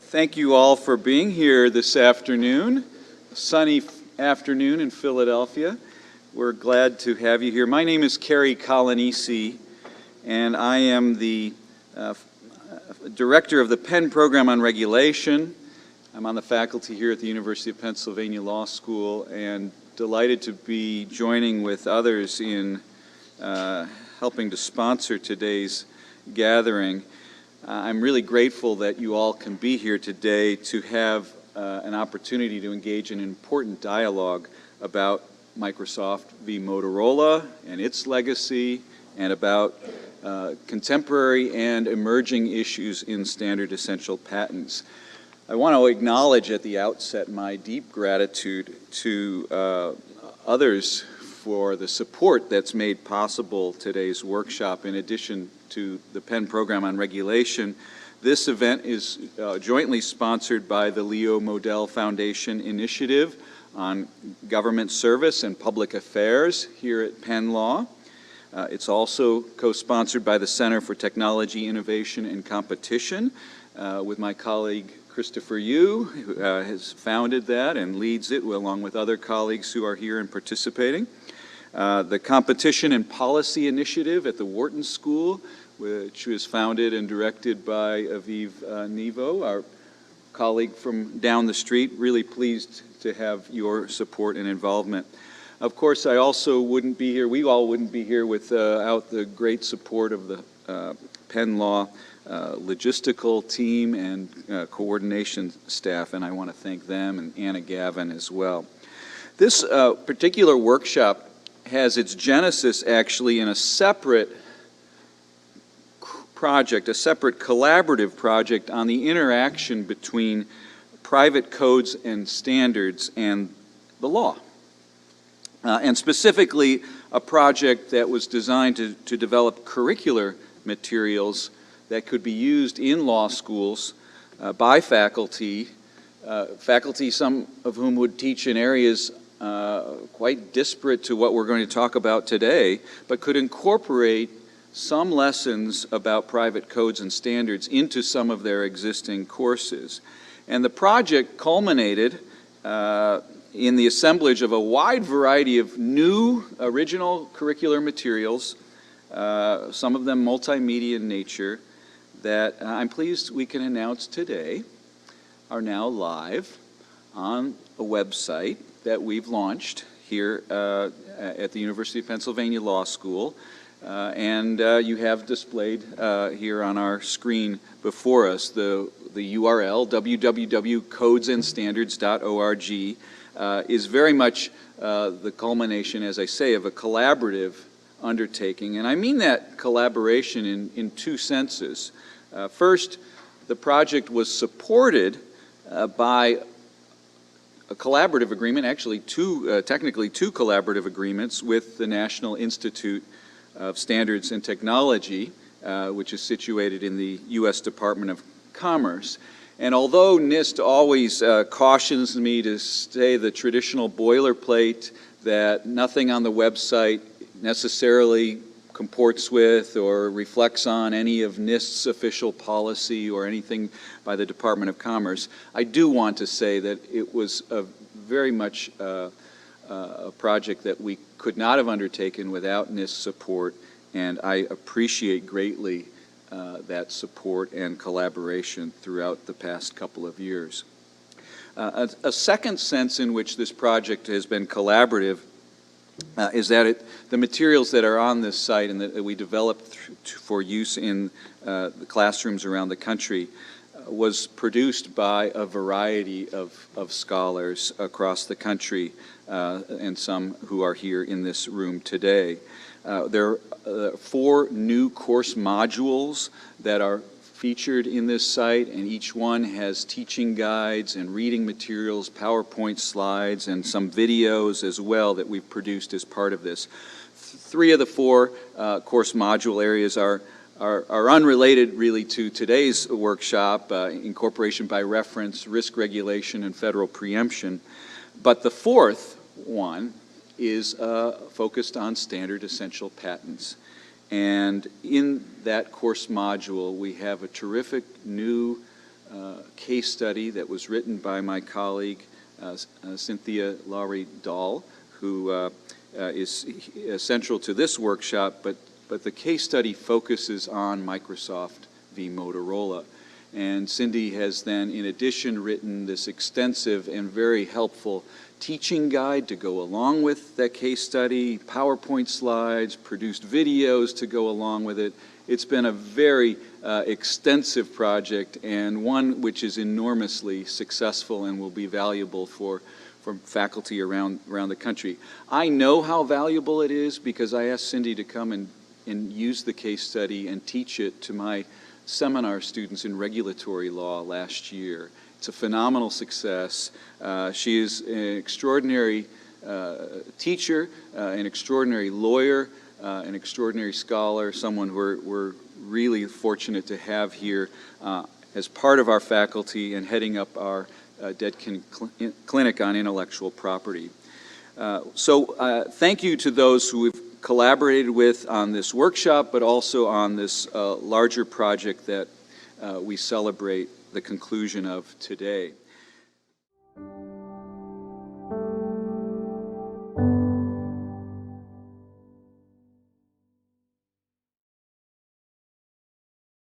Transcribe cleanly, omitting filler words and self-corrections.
Thank you all for being here this afternoon, a sunny afternoon in Philadelphia. We're glad to have you here. My name is Cary Coglianese, and I am the director of the Penn Program on Regulation. I'm on the faculty here at the University of Pennsylvania Law School, and delighted to be joining with others in helping to sponsor today's gathering. I'm really grateful that you all can be here today to have an opportunity to engage in an important dialogue about Microsoft v. Motorola and its legacy, and about contemporary and emerging issues in standard essential patents. I want to acknowledge at the outset my deep gratitude to others for the support that's made possible today's workshop. In addition to the Penn Program on Regulation, this event is jointly sponsored by the Leo Modell Foundation Initiative on Government Service and Public Affairs here at Penn Law. It's also co-sponsored by the Center for Technology, Innovation, and Competition with my colleague Christopher Yu, who has founded that and leads it along with other colleagues who are here and participating. The Competition and Policy Initiative at the Wharton School, which was founded and directed by Aviv Nevo, our colleague from down the street. Really pleased to have your support and involvement. Of course, I also wouldn't be here, we all wouldn't be here without the great support of the Penn Law logistical team and coordination staff, and I want to thank them and Anna Gavin as well. This particular workshop has its genesis actually in a separate project, a separate collaborative project on the interaction between private codes and standards and the law. And specifically a project that was designed to develop curricular materials that could be used in law schools by faculty, some of whom would teach in areas quite disparate to what we're going to talk about today, but could incorporate some lessons about private codes and standards into some of their existing courses. And the project culminated in the assemblage of a wide variety of new original curricular materials, some of them multimedia in nature, that I'm pleased we can announce today are now live on a website that we've launched here at the University of Pennsylvania Law School, and you have displayed here on our screen before us the URL, www.codesandstandards.org, is very much the culmination, as I say, of a collaborative undertaking. And I mean that collaboration in two senses. First, the project was supported by a collaborative agreement, actually technically two collaborative agreements with the National Institute of Standards and Technology, which is situated in the U.S. Department of Commerce. And although NIST always cautions me to say the traditional boilerplate that nothing on the website necessarily comports with or reflects on any of NIST's official policy or anything by the Department of Commerce, I do want to say that it was very much a project that we could not have undertaken without NIST support, and I appreciate greatly that support and collaboration throughout the past couple of years. A second sense in which this project has been collaborative is that the materials that are on this site and that we developed for use in the classrooms around the country was produced by a variety of scholars across the country, and some who are here in this room today. There are 4 new course modules that are featured in this site, and each one has teaching guides and reading materials, PowerPoint slides, and some videos as well that we've produced as part of this. 3 of the 4 course module areas are unrelated really to today's workshop, incorporation by reference, risk regulation, and federal preemption. But the 4th one is focused on standard essential patents. And in that course module, we have a terrific new case study that was written by my colleague, Cynthia Lowry-Dahl, who is central to this workshop, but the case study focuses on Microsoft v. Motorola. And Cindy has then, in addition, written this extensive and very helpful teaching guide to go along with that case study, PowerPoint slides, produced videos to go along with it. It's been a very extensive project, and one which is enormously successful and will be valuable for faculty around the country. I know how valuable it is because I asked Cindy to come and use the case study and teach it to my seminar students in regulatory law last year. It's a phenomenal success. She is an extraordinary teacher, an extraordinary lawyer, an extraordinary scholar, someone we're really fortunate to have here as part of our faculty and heading up our Deadkin Clinic on Intellectual Property. So thank you to those who we've collaborated with on this workshop, but also on this larger project that we celebrate the conclusion of today.